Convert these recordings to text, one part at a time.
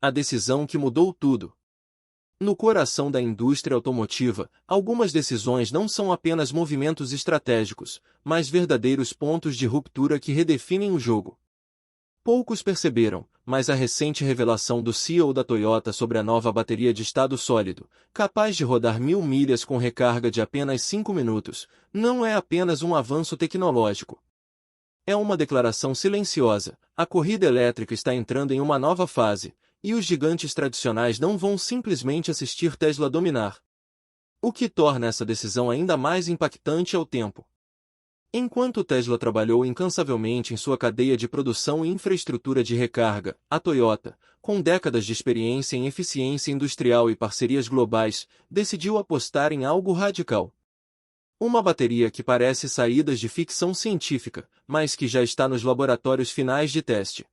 A decisão que mudou tudo. No coração da indústria automotiva, algumas decisões não são apenas movimentos estratégicos, mas verdadeiros pontos de ruptura que redefinem o jogo. Poucos perceberam, mas a recente revelação do CEO da Toyota sobre a nova bateria de estado sólido, capaz de rodar 1000 milhas com recarga de apenas 5 minutos, não é apenas um avanço tecnológico. É uma declaração silenciosa: a corrida elétrica está entrando em uma nova fase, e os gigantes tradicionais não vão simplesmente assistir Tesla dominar. O que torna essa decisão ainda mais impactante é o tempo. Enquanto Tesla trabalhou incansavelmente em sua cadeia de produção e infraestrutura de recarga, a Toyota, com décadas de experiência em eficiência industrial e parcerias globais, decidiu apostar em algo radical. Uma bateria que parece saídas de ficção científica, mas que já está nos laboratórios finais de teste.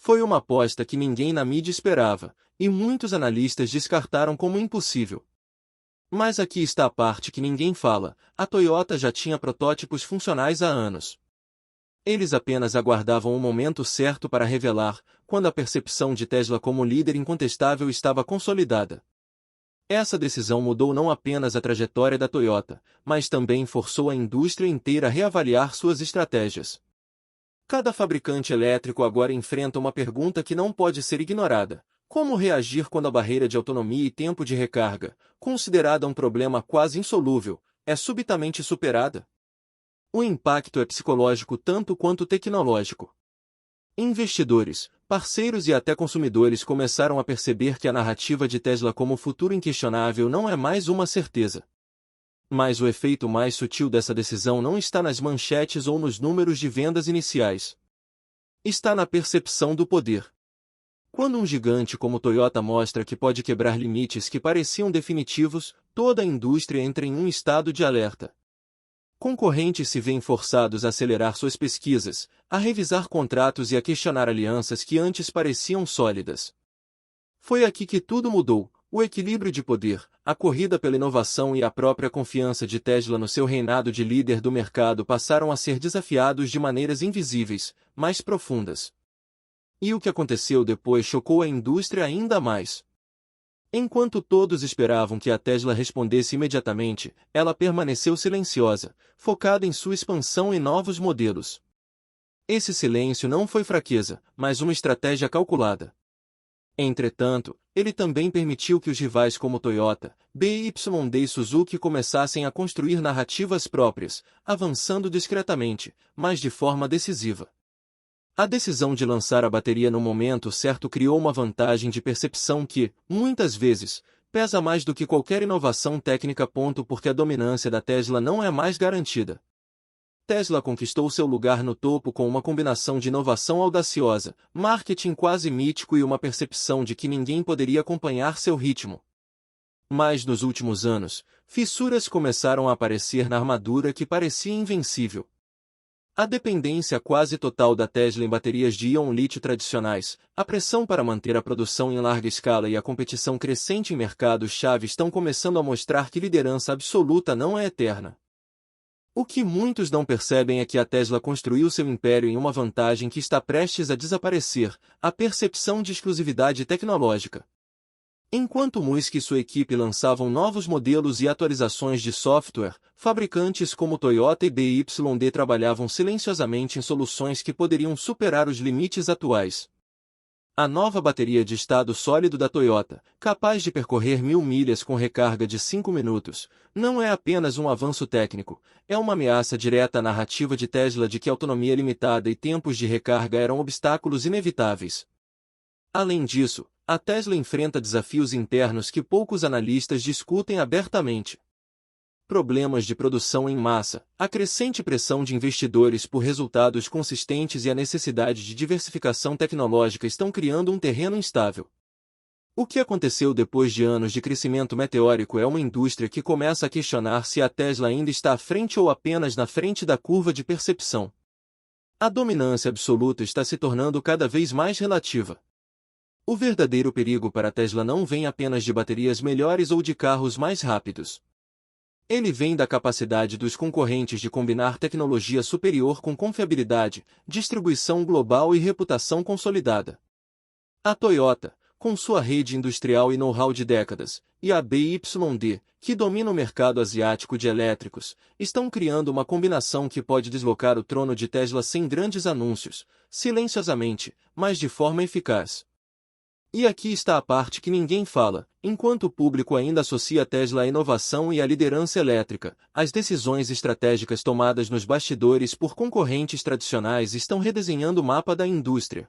Foi uma aposta que ninguém na mídia esperava, e muitos analistas descartaram como impossível. Mas aqui está a parte que ninguém fala: a Toyota já tinha protótipos funcionais há anos. Eles apenas aguardavam o momento certo para revelar, quando a percepção de Tesla como líder incontestável estava consolidada. Essa decisão mudou não apenas a trajetória da Toyota, mas também forçou a indústria inteira a reavaliar suas estratégias. Cada fabricante elétrico agora enfrenta uma pergunta que não pode ser ignorada: como reagir quando a barreira de autonomia e tempo de recarga, considerada um problema quase insolúvel, é subitamente superada? O impacto é psicológico tanto quanto tecnológico. Investidores, parceiros e até consumidores começaram a perceber que a narrativa de Tesla como futuro inquestionável não é mais uma certeza. Mas o efeito mais sutil dessa decisão não está nas manchetes ou nos números de vendas iniciais. Está na percepção do poder. Quando um gigante como Toyota mostra que pode quebrar limites que pareciam definitivos, toda a indústria entra em um estado de alerta. Concorrentes se veem forçados a acelerar suas pesquisas, a revisar contratos e a questionar alianças que antes pareciam sólidas. Foi aqui que tudo mudou. O equilíbrio de poder, a corrida pela inovação e a própria confiança de Tesla no seu reinado de líder do mercado passaram a ser desafiados de maneiras invisíveis, mais profundas. E o que aconteceu depois chocou a indústria ainda mais. Enquanto todos esperavam que a Tesla respondesse imediatamente, ela permaneceu silenciosa, focada em sua expansão e novos modelos. Esse silêncio não foi fraqueza, mas uma estratégia calculada. Entretanto, ele também permitiu que os rivais como Toyota, BYD e Suzuki começassem a construir narrativas próprias, avançando discretamente, mas de forma decisiva. A decisão de lançar a bateria no momento certo criou uma vantagem de percepção que, muitas vezes, pesa mais do que qualquer inovação técnica. Porque a dominância da Tesla não é mais garantida. Tesla conquistou seu lugar no topo com uma combinação de inovação audaciosa, marketing quase mítico e uma percepção de que ninguém poderia acompanhar seu ritmo. Mas nos últimos anos, fissuras começaram a aparecer na armadura que parecia invencível. A dependência quase total da Tesla em baterias de íon-lítio tradicionais, a pressão para manter a produção em larga escala e a competição crescente em mercados-chave estão começando a mostrar que liderança absoluta não é eterna. O que muitos não percebem é que a Tesla construiu seu império em uma vantagem que está prestes a desaparecer: a percepção de exclusividade tecnológica. Enquanto Musk e sua equipe lançavam novos modelos e atualizações de software, fabricantes como Toyota e BYD trabalhavam silenciosamente em soluções que poderiam superar os limites atuais. A nova bateria de estado sólido da Toyota, capaz de percorrer 1000 milhas com recarga de 5 minutos, não é apenas um avanço técnico, é uma ameaça direta à narrativa de Tesla de que autonomia limitada e tempos de recarga eram obstáculos inevitáveis. Além disso, a Tesla enfrenta desafios internos que poucos analistas discutem abertamente. Problemas de produção em massa, a crescente pressão de investidores por resultados consistentes e a necessidade de diversificação tecnológica estão criando um terreno instável. O que aconteceu depois de anos de crescimento meteórico é uma indústria que começa a questionar se a Tesla ainda está à frente ou apenas na frente da curva de percepção. A dominância absoluta está se tornando cada vez mais relativa. O verdadeiro perigo para a Tesla não vem apenas de baterias melhores ou de carros mais rápidos. Ele vem da capacidade dos concorrentes de combinar tecnologia superior com confiabilidade, distribuição global e reputação consolidada. A Toyota, com sua rede industrial e know-how de décadas, e a BYD, que domina o mercado asiático de elétricos, estão criando uma combinação que pode deslocar o trono de Tesla sem grandes anúncios, silenciosamente, mas de forma eficaz. E aqui está a parte que ninguém fala: enquanto o público ainda associa Tesla à inovação e à liderança elétrica, as decisões estratégicas tomadas nos bastidores por concorrentes tradicionais estão redesenhando o mapa da indústria.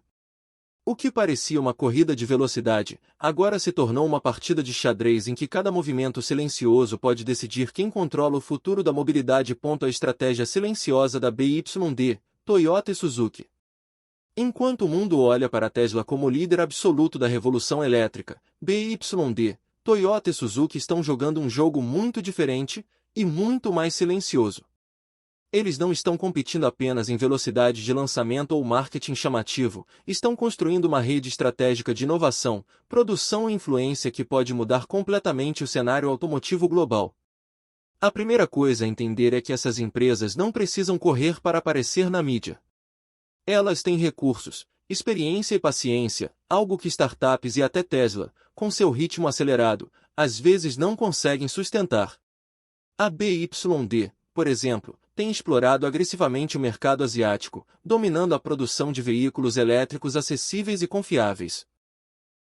O que parecia uma corrida de velocidade, agora se tornou uma partida de xadrez em que cada movimento silencioso pode decidir quem controla o futuro da mobilidade. A estratégia silenciosa da BYD, Toyota e Suzuki. Enquanto o mundo olha para a Tesla como líder absoluto da revolução elétrica, BYD, Toyota e Suzuki estão jogando um jogo muito diferente e muito mais silencioso. Eles não estão competindo apenas em velocidade de lançamento ou marketing chamativo, estão construindo uma rede estratégica de inovação, produção e influência que pode mudar completamente o cenário automotivo global. A primeira coisa a entender é que essas empresas não precisam correr para aparecer na mídia. Elas têm recursos, experiência e paciência, algo que startups e até Tesla, com seu ritmo acelerado, às vezes não conseguem sustentar. A BYD, por exemplo, tem explorado agressivamente o mercado asiático, dominando a produção de veículos elétricos acessíveis e confiáveis.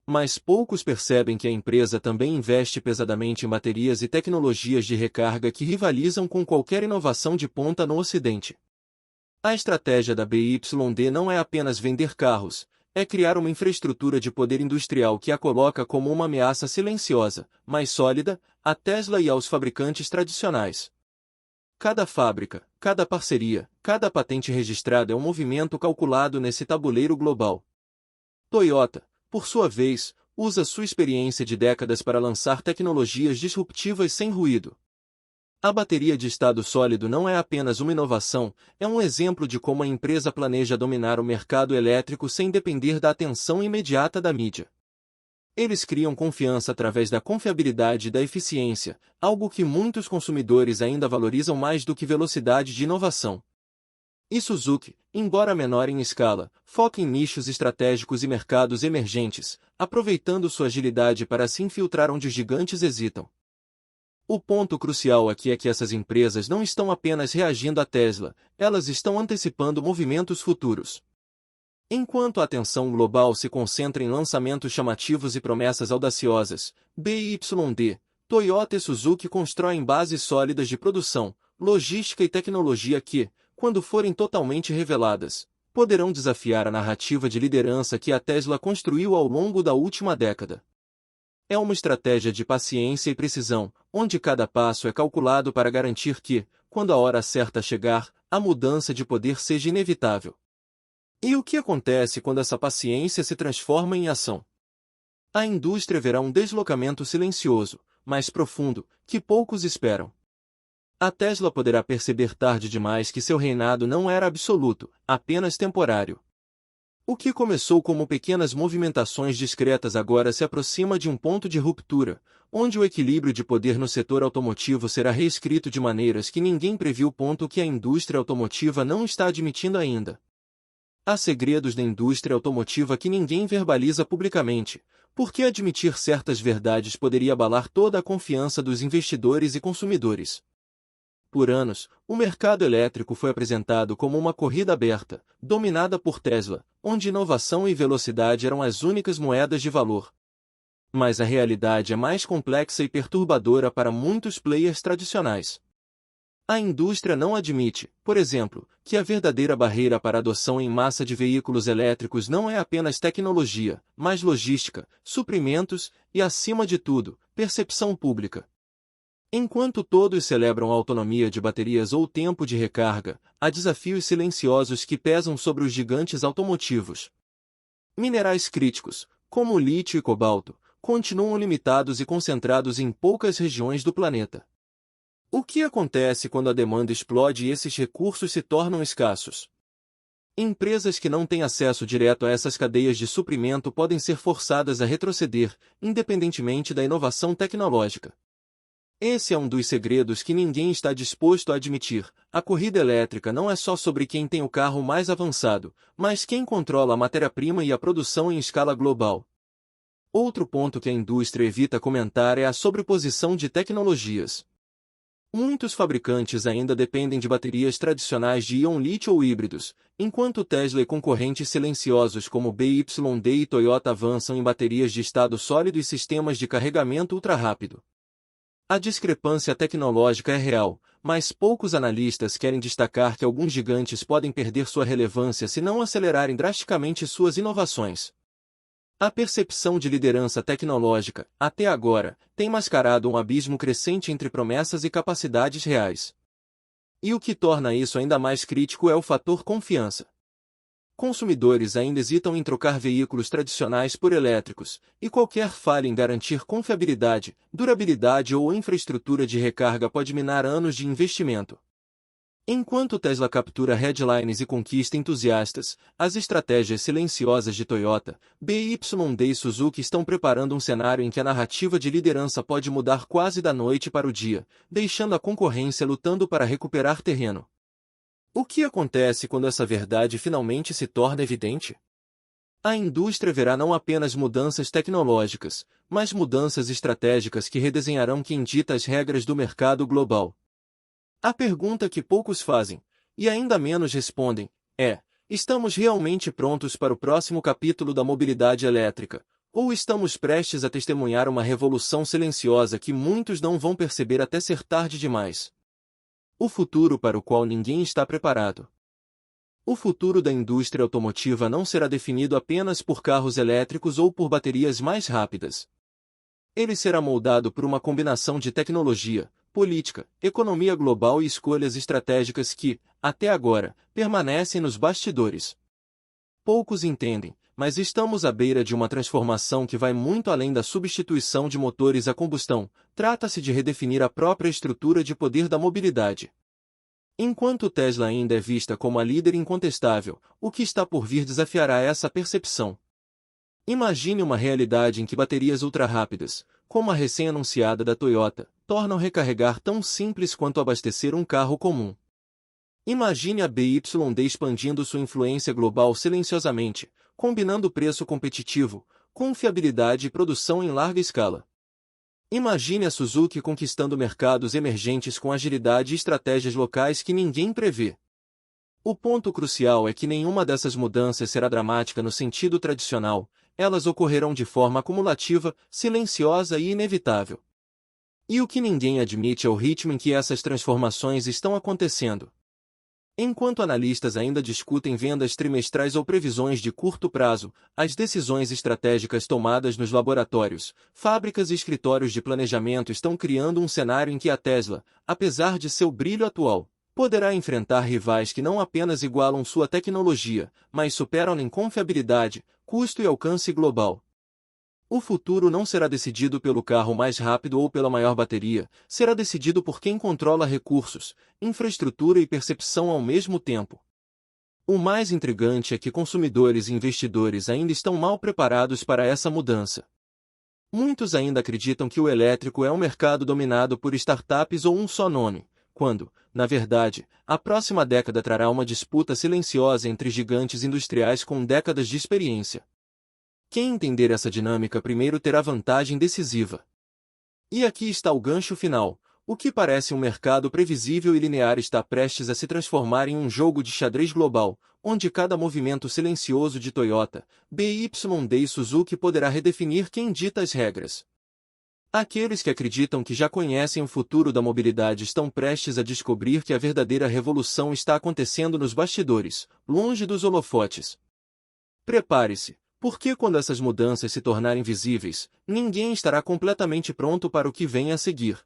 Mas poucos percebem que a empresa também investe pesadamente em baterias e tecnologias de recarga que rivalizam com qualquer inovação de ponta no Ocidente. A estratégia da BYD não é apenas vender carros, é criar uma infraestrutura de poder industrial que a coloca como uma ameaça silenciosa, mas sólida, à Tesla e aos fabricantes tradicionais. Cada fábrica, cada parceria, cada patente registrada é um movimento calculado nesse tabuleiro global. Toyota, por sua vez, usa sua experiência de décadas para lançar tecnologias disruptivas sem ruído. A bateria de estado sólido não é apenas uma inovação, é um exemplo de como a empresa planeja dominar o mercado elétrico sem depender da atenção imediata da mídia. Eles criam confiança através da confiabilidade e da eficiência, algo que muitos consumidores ainda valorizam mais do que velocidade de inovação. E Suzuki, embora menor em escala, foca em nichos estratégicos e mercados emergentes, aproveitando sua agilidade para se infiltrar onde os gigantes hesitam. O ponto crucial aqui é que essas empresas não estão apenas reagindo à Tesla, elas estão antecipando movimentos futuros. Enquanto a atenção global se concentra em lançamentos chamativos e promessas audaciosas, BYD, Toyota e Suzuki constroem bases sólidas de produção, logística e tecnologia que, quando forem totalmente reveladas, poderão desafiar a narrativa de liderança que a Tesla construiu ao longo da última década. É uma estratégia de paciência e precisão, onde cada passo é calculado para garantir que, quando a hora certa chegar, a mudança de poder seja inevitável. E o que acontece quando essa paciência se transforma em ação? A indústria verá um deslocamento silencioso, mas profundo, que poucos esperam. A Tesla poderá perceber tarde demais que seu reinado não era absoluto, apenas temporário. O que começou como pequenas movimentações discretas agora se aproxima de um ponto de ruptura, onde o equilíbrio de poder no setor automotivo será reescrito de maneiras que ninguém previu. Ponto que a indústria automotiva não está admitindo ainda. Há segredos da indústria automotiva que ninguém verbaliza publicamente, porque admitir certas verdades poderia abalar toda a confiança dos investidores e consumidores. Por anos, o mercado elétrico foi apresentado como uma corrida aberta, dominada por Tesla, onde inovação e velocidade eram as únicas moedas de valor. Mas a realidade é mais complexa e perturbadora para muitos players tradicionais. A indústria não admite, por exemplo, que a verdadeira barreira para a adoção em massa de veículos elétricos não é apenas tecnologia, mas logística, suprimentos e, acima de tudo, percepção pública. Enquanto todos celebram a autonomia de baterias ou tempo de recarga, há desafios silenciosos que pesam sobre os gigantes automotivos. Minerais críticos, como o lítio e cobalto, continuam limitados e concentrados em poucas regiões do planeta. O que acontece quando a demanda explode e esses recursos se tornam escassos? Empresas que não têm acesso direto a essas cadeias de suprimento podem ser forçadas a retroceder, independentemente da inovação tecnológica. Esse é um dos segredos que ninguém está disposto a admitir. A corrida elétrica não é só sobre quem tem o carro mais avançado, mas quem controla a matéria-prima e a produção em escala global. Outro ponto que a indústria evita comentar é a sobreposição de tecnologias. Muitos fabricantes ainda dependem de baterias tradicionais de íon-lítio ou híbridos, enquanto Tesla e concorrentes silenciosos como BYD e Toyota avançam em baterias de estado sólido e sistemas de carregamento ultra-rápido. A discrepância tecnológica é real, mas poucos analistas querem destacar que alguns gigantes podem perder sua relevância se não acelerarem drasticamente suas inovações. A percepção de liderança tecnológica, até agora, tem mascarado um abismo crescente entre promessas e capacidades reais. E o que torna isso ainda mais crítico é o fator confiança. Consumidores ainda hesitam em trocar veículos tradicionais por elétricos, e qualquer falha em garantir confiabilidade, durabilidade ou infraestrutura de recarga pode minar anos de investimento. Enquanto Tesla captura headlines e conquista entusiastas, as estratégias silenciosas de Toyota, BYD e Suzuki estão preparando um cenário em que a narrativa de liderança pode mudar quase da noite para o dia, deixando a concorrência lutando para recuperar terreno. O que acontece quando essa verdade finalmente se torna evidente? A indústria verá não apenas mudanças tecnológicas, mas mudanças estratégicas que redesenharão quem dita as regras do mercado global. A pergunta que poucos fazem, e ainda menos respondem, é: estamos realmente prontos para o próximo capítulo da mobilidade elétrica, ou estamos prestes a testemunhar uma revolução silenciosa que muitos não vão perceber até ser tarde demais? O futuro para o qual ninguém está preparado. O futuro da indústria automotiva não será definido apenas por carros elétricos ou por baterias mais rápidas. Ele será moldado por uma combinação de tecnologia, política, economia global e escolhas estratégicas que, até agora, permanecem nos bastidores. Poucos entendem, mas estamos à beira de uma transformação que vai muito além da substituição de motores a combustão. Trata-se de redefinir a própria estrutura de poder da mobilidade. Enquanto Tesla ainda é vista como a líder incontestável, o que está por vir desafiará essa percepção. Imagine uma realidade em que baterias ultra-rápidas, como a recém-anunciada da Toyota, tornam recarregar tão simples quanto abastecer um carro comum. Imagine a BYD expandindo sua influência global silenciosamente, combinando preço competitivo, confiabilidade e produção em larga escala. Imagine a Suzuki conquistando mercados emergentes com agilidade e estratégias locais que ninguém prevê. O ponto crucial é que nenhuma dessas mudanças será dramática no sentido tradicional, elas ocorrerão de forma acumulativa, silenciosa e inevitável. E o que ninguém admite é o ritmo em que essas transformações estão acontecendo. Enquanto analistas ainda discutem vendas trimestrais ou previsões de curto prazo, as decisões estratégicas tomadas nos laboratórios, fábricas e escritórios de planejamento estão criando um cenário em que a Tesla, apesar de seu brilho atual, poderá enfrentar rivais que não apenas igualam sua tecnologia, mas superam-na em confiabilidade, custo e alcance global. O futuro não será decidido pelo carro mais rápido ou pela maior bateria, será decidido por quem controla recursos, infraestrutura e percepção ao mesmo tempo. O mais intrigante é que consumidores e investidores ainda estão mal preparados para essa mudança. Muitos ainda acreditam que o elétrico é um mercado dominado por startups ou um só nome, quando, na verdade, a próxima década trará uma disputa silenciosa entre gigantes industriais com décadas de experiência. Quem entender essa dinâmica primeiro terá vantagem decisiva. E aqui está o gancho final. O que parece um mercado previsível e linear está prestes a se transformar em um jogo de xadrez global, onde cada movimento silencioso de Toyota, BYD e Suzuki poderá redefinir quem dita as regras. Aqueles que acreditam que já conhecem o futuro da mobilidade estão prestes a descobrir que a verdadeira revolução está acontecendo nos bastidores, longe dos holofotes. Prepare-se, porque quando essas mudanças se tornarem visíveis, ninguém estará completamente pronto para o que vem a seguir.